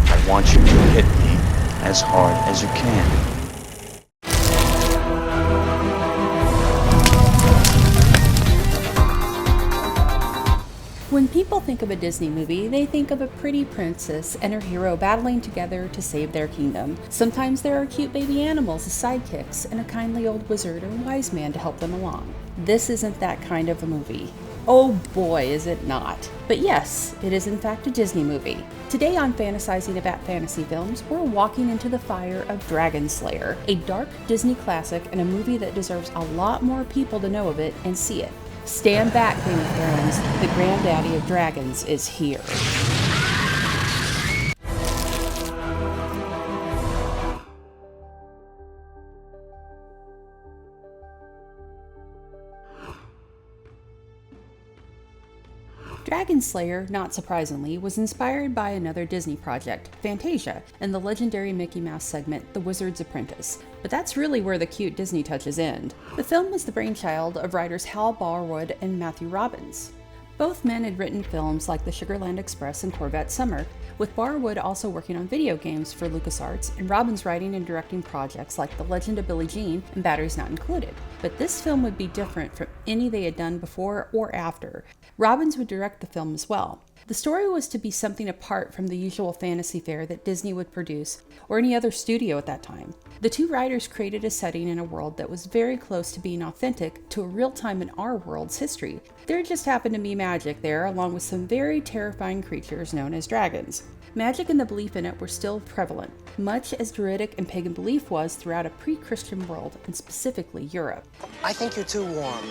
I want you to hit me as hard as you can. When people think of a Disney movie, they think of a pretty princess and her hero battling together to save their kingdom. Sometimes there are cute baby animals as sidekicks and a kindly old wizard or wise man to help them along. This isn't that kind of a movie. Oh boy, is it not. But yes, it is in fact a Disney movie. Today on Fantasizing About Fantasy Films, we're walking into the fire of Dragonslayer, a dark Disney classic and a movie that deserves a lot more people to know of it and see it. Stand back, Game of Thrones, the granddaddy of dragons is here. Dragonslayer, not surprisingly, was inspired by another Disney project, Fantasia, and the legendary Mickey Mouse segment, The Wizard's Apprentice. But that's really where the cute Disney touches end. The film was the brainchild of writers Hal Barwood and Matthew Robbins. Both men had written films like The Sugarland Express and Corvette Summer, with Barwood also working on video games for LucasArts, and Robbins writing and directing projects like The Legend of Billie Jean and Batteries Not Included. But this film would be different from any they had done before or after. Robbins would direct the film as well. The story was to be something apart from the usual fantasy fare that Disney would produce, or any other studio at that time. The two writers created a setting in a world that was very close to being authentic to a real time in our world's history. There just happened to be magic there, along with some very terrifying creatures known as dragons. Magic and the belief in it were still prevalent, much as Druidic and pagan belief was throughout a pre-Christian world, and specifically Europe. I think you're too warm.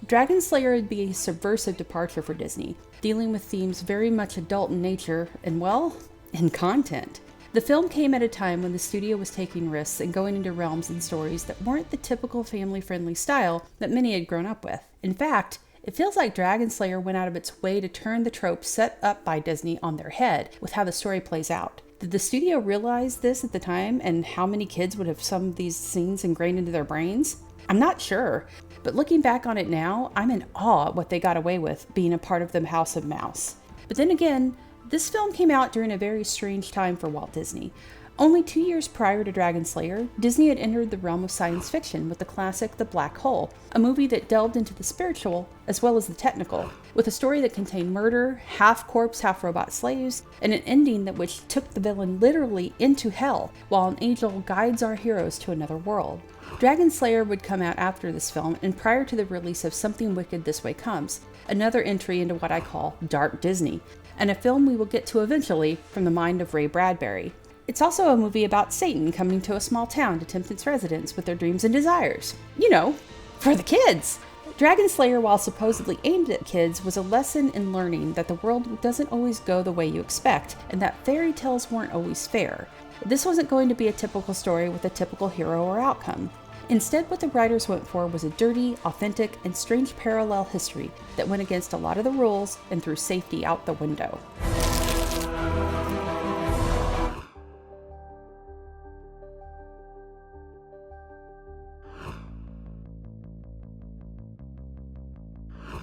Dragonslayer would be a subversive departure for Disney, dealing with themes very much adult in nature and, well, in content. The film came at a time when the studio was taking risks and going into realms and stories that weren't the typical family-friendly style that many had grown up with. In fact, it feels like Dragonslayer went out of its way to turn the tropes set up by Disney on their head with how the story plays out. Did the studio realize this at the time, and how many kids would have some of these scenes ingrained into their brains? I'm not sure, but looking back on it now, I'm in awe at what they got away with being a part of the House of Mouse. But then again, this film came out during a very strange time for Walt Disney. Only 2 years prior to Dragonslayer, Disney had entered the realm of science fiction with the classic The Black Hole, a movie that delved into the spiritual as well as the technical, with a story that contained murder, half-corpse, half-robot slaves, and an ending that which took the villain literally into hell, while an angel guides our heroes to another world. Dragonslayer would come out after this film and prior to the release of Something Wicked This Way Comes, another entry into what I call Dark Disney, and a film we will get to eventually from the mind of Ray Bradbury. It's also a movie about Satan coming to a small town to tempt its residents with their dreams and desires. You know, for the kids! Dragonslayer, while supposedly aimed at kids, was a lesson in learning that the world doesn't always go the way you expect, and that fairy tales weren't always fair. This wasn't going to be a typical story with a typical hero or outcome. Instead, what the writers went for was a dirty, authentic, and strange parallel history that went against a lot of the rules and threw safety out the window.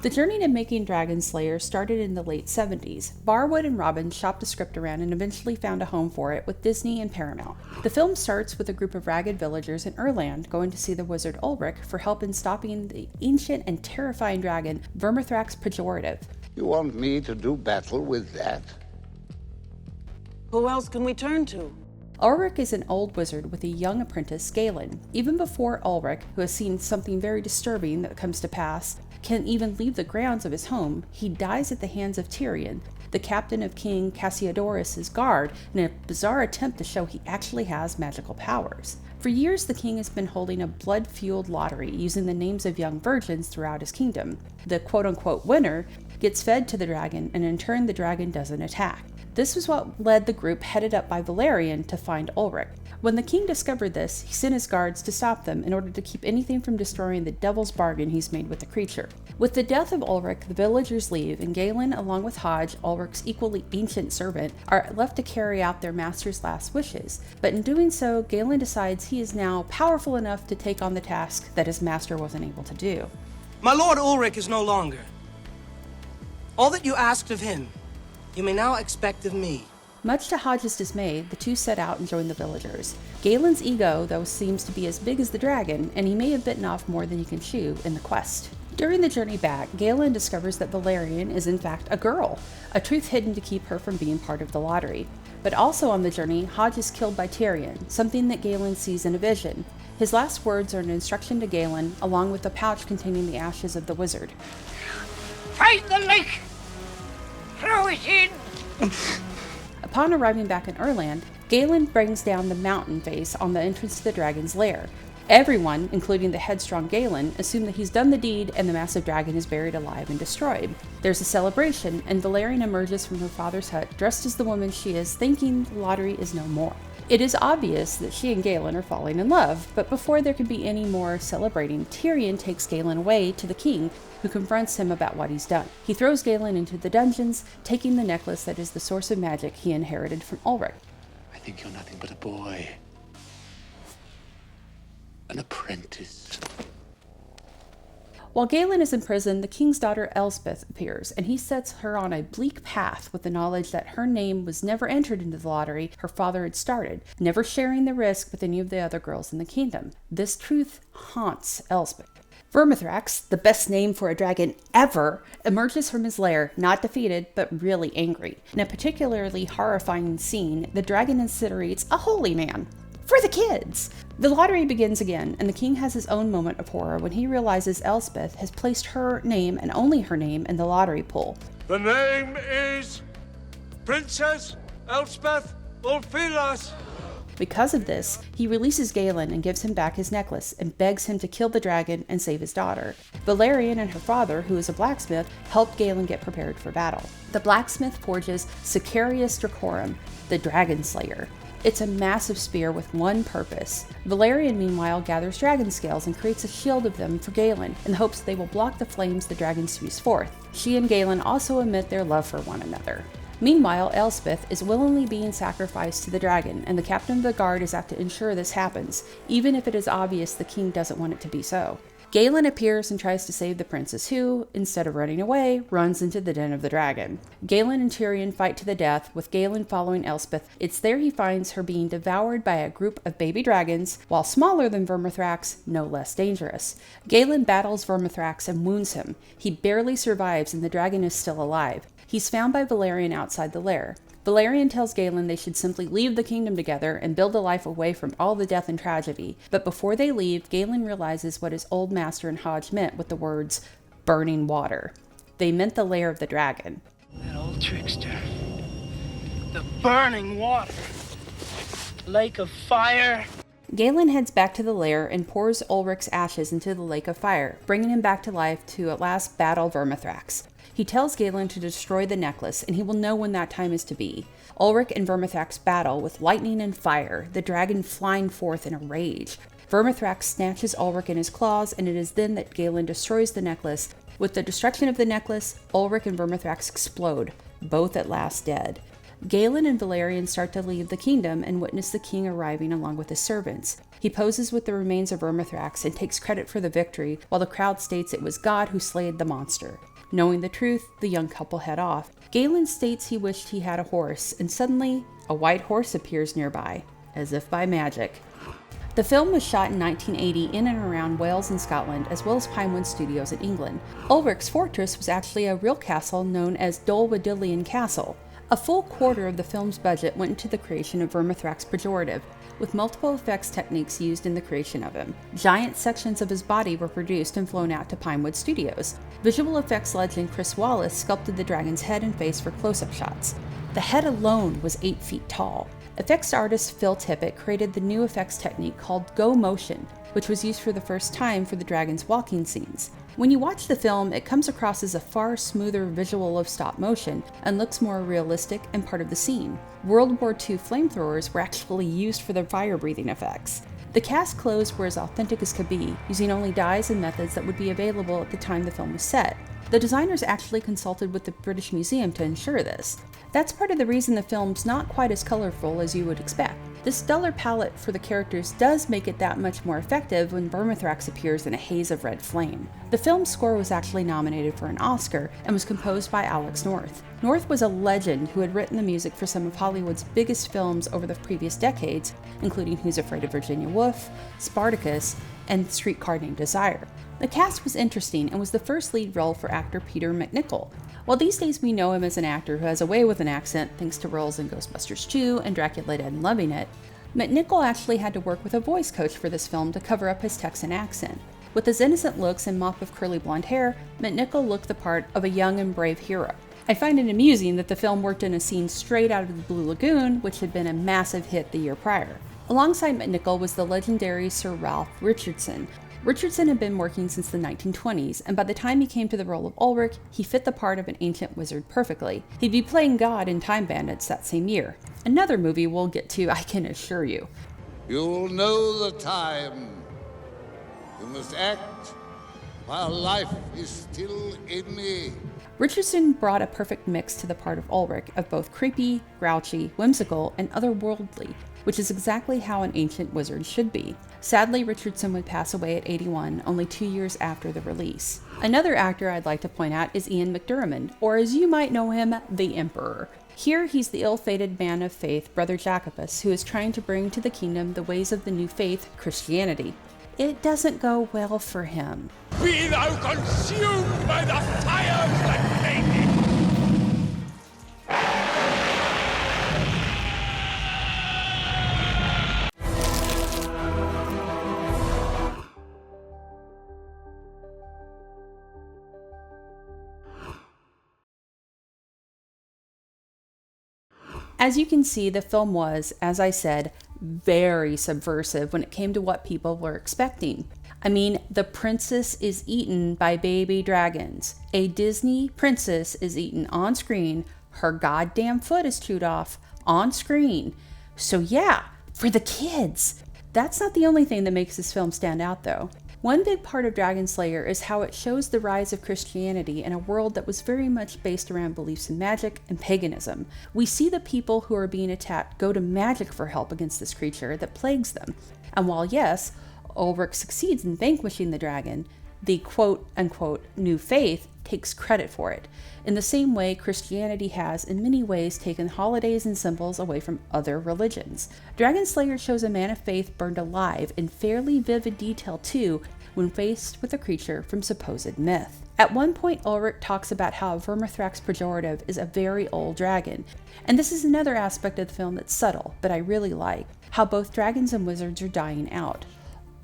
The journey to making Dragonslayer started in the late 70s. Barwood and Robbins shopped the script around and eventually found a home for it with Disney and Paramount. The film starts with a group of ragged villagers in Erland going to see the wizard Ulrich for help in stopping the ancient and terrifying dragon Vermithrax Pejorative. You want me to do battle with that? Who else can we turn to? Ulrich is an old wizard with a young apprentice, Galen. Even before Ulrich, who has seen something very disturbing that comes to pass, can even leave the grounds of his home, he dies at the hands of Tyrion, the captain of King Cassiodorus' guard, in a bizarre attempt to show he actually has magical powers. For years, the king has been holding a blood-fueled lottery using the names of young virgins throughout his kingdom. The quote-unquote winner gets fed to the dragon, and in turn the dragon doesn't attack. This was what led the group headed up by Valerian to find Ulrich. When the king discovered this, he sent his guards to stop them in order to keep anything from destroying the devil's bargain he's made with the creature. With the death of Ulrich, the villagers leave, and Galen, along with Hodge, Ulrich's equally ancient servant, are left to carry out their master's last wishes. But in doing so, Galen decides he is now powerful enough to take on the task that his master wasn't able to do. My lord Ulrich is no longer. All that you asked of him, you may now expect of me. Much to Hodge's dismay, the two set out and join the villagers. Galen's ego, though, seems to be as big as the dragon, and he may have bitten off more than he can chew in the quest. During the journey back, Galen discovers that Valerian is in fact a girl, a truth hidden to keep her from being part of the lottery. But also on the journey, Hodge is killed by Tyrion, something that Galen sees in a vision. His last words are an instruction to Galen, along with a pouch containing the ashes of the wizard. Find the lake! Throw it in! Upon arriving back in Erland, Galen brings down the mountain face on the entrance to the dragon's lair. Everyone, including the headstrong Galen, assume that he's done the deed and the massive dragon is buried alive and destroyed. There's a celebration, and Valerian emerges from her father's hut dressed as the woman she is, thinking the lottery is no more. It is obvious that she and Galen are falling in love, but before there can be any more celebrating, Tyrion takes Galen away to the king, who confronts him about what he's done. He throws Galen into the dungeons, taking the necklace that is the source of magic he inherited from Ulrich. I think you're nothing but a boy. An apprentice. While Galen is in prison, the king's daughter Elspeth appears, and he sets her on a bleak path with the knowledge that her name was never entered into the lottery her father had started, never sharing the risk with any of the other girls in the kingdom. This truth haunts Elspeth. Vermithrax, the best name for a dragon ever, emerges from his lair, not defeated, but really angry. In a particularly horrifying scene, the dragon incinerates a holy man. For the kids! The lottery begins again, and the king has his own moment of horror when he realizes Elspeth has placed her name, and only her name, in the lottery pool. The name is Princess Elspeth Ulfilas. Because of this, he releases Galen and gives him back his necklace and begs him to kill the dragon and save his daughter. Valerian and her father, who is a blacksmith, help Galen get prepared for battle. The blacksmith forges Sicarius Dracorum, the Dragonslayer. It's a massive spear with one purpose. Valerian, meanwhile, gathers dragon scales and creates a shield of them for Galen in the hopes they will block the flames the dragon spews forth. She and Galen also admit their love for one another. Meanwhile, Elspeth is willingly being sacrificed to the dragon, and the captain of the guard is out to ensure this happens, even if it is obvious the king doesn't want it to be so. Galen appears and tries to save the princess who, instead of running away, runs into the den of the dragon. Galen and Tyrion fight to the death, with Galen following Elspeth. It's there he finds her being devoured by a group of baby dragons, while smaller than Vermithrax, no less dangerous. Galen battles Vermithrax and wounds him. He barely survives and the dragon is still alive. He's found by Valerian outside the lair. Valerian tells Galen they should simply leave the kingdom together and build a life away from all the death and tragedy. But before they leave, Galen realizes what his old master and Hodge meant with the words, burning water. They meant the lair of the dragon. That old trickster. The burning water. Lake of fire. Galen heads back to the lair and pours Ulrich's ashes into the lake of fire, bringing him back to life to at last battle Vermithrax. He tells Galen to destroy the necklace, and he will know when that time is to be. Ulrich and Vermithrax battle with lightning and fire, the dragon flying forth in a rage. Vermithrax snatches Ulrich in his claws, and it is then that Galen destroys the necklace. With the destruction of the necklace, Ulrich and Vermithrax explode, both at last dead. Galen and Valerian start to leave the kingdom and witness the king arriving along with his servants. He poses with the remains of Vermithrax and takes credit for the victory, while the crowd states it was God who slayed the monster. Knowing the truth, the young couple head off. Galen states he wished he had a horse, and suddenly, a white horse appears nearby, as if by magic. The film was shot in 1980 in and around Wales and Scotland, as well as Pinewood Studios in England. Ulrich's fortress was actually a real castle known as Dolwadillion Castle. A full quarter of the film's budget went into the creation of Vermithrax Pejorative, with multiple effects techniques used in the creation of him. Giant sections of his body were produced and flown out to Pinewood Studios. Visual effects legend Chris Wallace sculpted the dragon's head and face for close-up shots. The head alone was 8 feet tall. Effects artist Phil Tippett created the new effects technique called Go Motion, which was used for the first time for the dragon's walking scenes. When you watch the film, it comes across as a far smoother visual of stop motion and looks more realistic and part of the scene. World War II flamethrowers were actually used for the fire-breathing effects. The cast clothes were as authentic as could be, using only dyes and methods that would be available at the time the film was set. The designers actually consulted with the British Museum to ensure this. That's part of the reason the film's not quite as colorful as you would expect. This duller palette for the characters does make it that much more effective when Vermithrax appears in a haze of red flame. The film's score was actually nominated for an Oscar and was composed by Alex North. North was a legend who had written the music for some of Hollywood's biggest films over the previous decades, including Who's Afraid of Virginia Woolf, Spartacus, and Streetcar Named Desire. The cast was interesting and was the first lead role for actor Peter MacNicol. While these days we know him as an actor who has a way with an accent thanks to roles in Ghostbusters 2 and Dracula Dead and Loving It, MacNicol actually had to work with a voice coach for this film to cover up his Texan accent. With his innocent looks and mop of curly blonde hair, MacNicol looked the part of a young and brave hero. I find it amusing that the film worked in a scene straight out of the Blue Lagoon, which had been a massive hit the year prior. Alongside MacNicol was the legendary Sir Ralph Richardson. Richardson had been working since the 1920s, and by the time he came to the role of Ulrich, he fit the part of an ancient wizard perfectly. He'd be playing God in Time Bandits that same year. Another movie we'll get to, I can assure you. You'll know the time. You must act while life is still in me. Richardson brought a perfect mix to the part of Ulrich of both creepy, grouchy, whimsical, and otherworldly, which is exactly how an ancient wizard should be. Sadly, Richardson would pass away at 81, only 2 years after the release. Another actor I'd like to point out is Ian McDiarmid, or as you might know him, the Emperor. Here he's the ill-fated man of faith, Brother Jacobus, who is trying to bring to the kingdom the ways of the new faith, Christianity. It doesn't go well for him. Be thou consumed by the fires that made thee! As you can see, the film was, as I said, very subversive when it came to what people were expecting. I mean, the princess is eaten by baby dragons. A Disney princess is eaten on screen. Her goddamn foot is chewed off on screen. So yeah, for the kids. That's not the only thing that makes this film stand out though. One big part of Dragonslayer is how it shows the rise of Christianity in a world that was very much based around beliefs in magic and paganism. We see the people who are being attacked go to magic for help against this creature that plagues them. And while yes, Ulrich succeeds in vanquishing the dragon, the quote-unquote new faith takes credit for it. In the same way, Christianity has, in many ways, taken holidays and symbols away from other religions. Dragonslayer shows a man of faith burned alive in fairly vivid detail too, when faced with a creature from supposed myth. At one point, Ulrich talks about how Vermithrax Pejorative is a very old dragon, and this is another aspect of the film that's subtle, but I really like, how both dragons and wizards are dying out.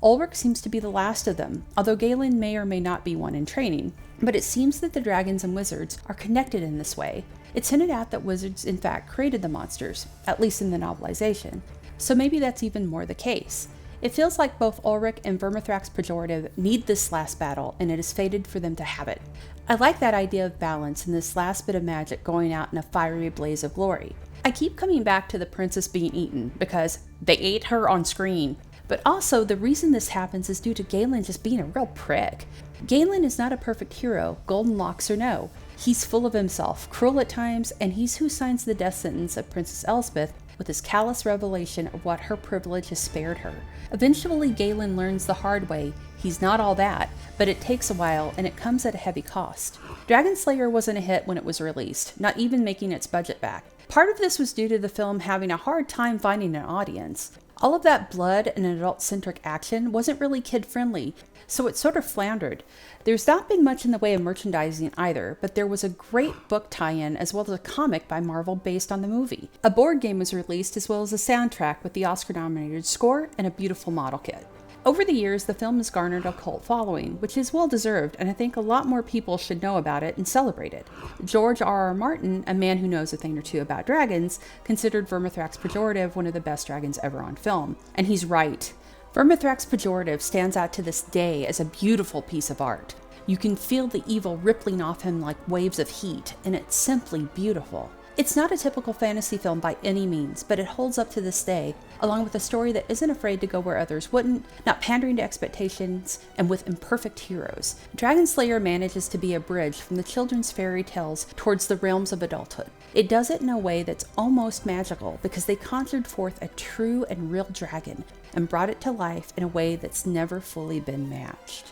Ulrich seems to be the last of them, although Galen may or may not be one in training, but it seems that the dragons and wizards are connected in this way. It's hinted at that wizards in fact created the monsters, at least in the novelization, so maybe that's even more the case. It feels like both Ulrich and Vermithrax Pejorative need this last battle, and it is fated for them to have it. I like that idea of balance and this last bit of magic going out in a fiery blaze of glory. I keep coming back to the princess being eaten, because they ate her on screen. But also, the reason this happens is due to Galen just being a real prick. Galen is not a perfect hero, golden locks or no. He's full of himself, cruel at times, and he's who signs the death sentence of Princess Elspeth with his callous revelation of what her privilege has spared her. Eventually, Galen learns the hard way. He's not all that, but it takes a while and it comes at a heavy cost. Dragonslayer wasn't a hit when it was released, not even making its budget back. Part of this was due to the film having a hard time finding an audience. All of that blood and adult-centric action wasn't really kid-friendly, so it sort of floundered. There's not been much in the way of merchandising either, but there was a great book tie-in as well as a comic by Marvel based on the movie. A board game was released as well as a soundtrack with the Oscar-nominated score and a beautiful model kit. Over the years, the film has garnered a cult following, which is well deserved, and I think a lot more people should know about it and celebrate it. George R.R. Martin, a man who knows a thing or two about dragons, considered Vermithrax Pejorative one of the best dragons ever on film. And he's right. Vermithrax Pejorative stands out to this day as a beautiful piece of art. You can feel the evil rippling off him like waves of heat, and it's simply beautiful. It's not a typical fantasy film by any means, but it holds up to this day, along with a story that isn't afraid to go where others wouldn't, not pandering to expectations, and with imperfect heroes. Dragonslayer manages to be a bridge from the children's fairy tales towards the realms of adulthood. It does it in a way that's almost magical because they conjured forth a true and real dragon and brought it to life in a way that's never fully been matched.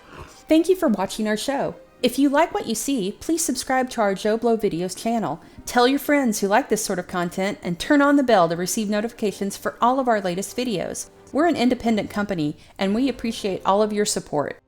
Thank you for watching our show. If you like what you see, please subscribe to our JoBlo Videos channel, tell your friends who like this sort of content, and turn on the bell to receive notifications for all of our latest videos. We're an independent company, and we appreciate all of your support.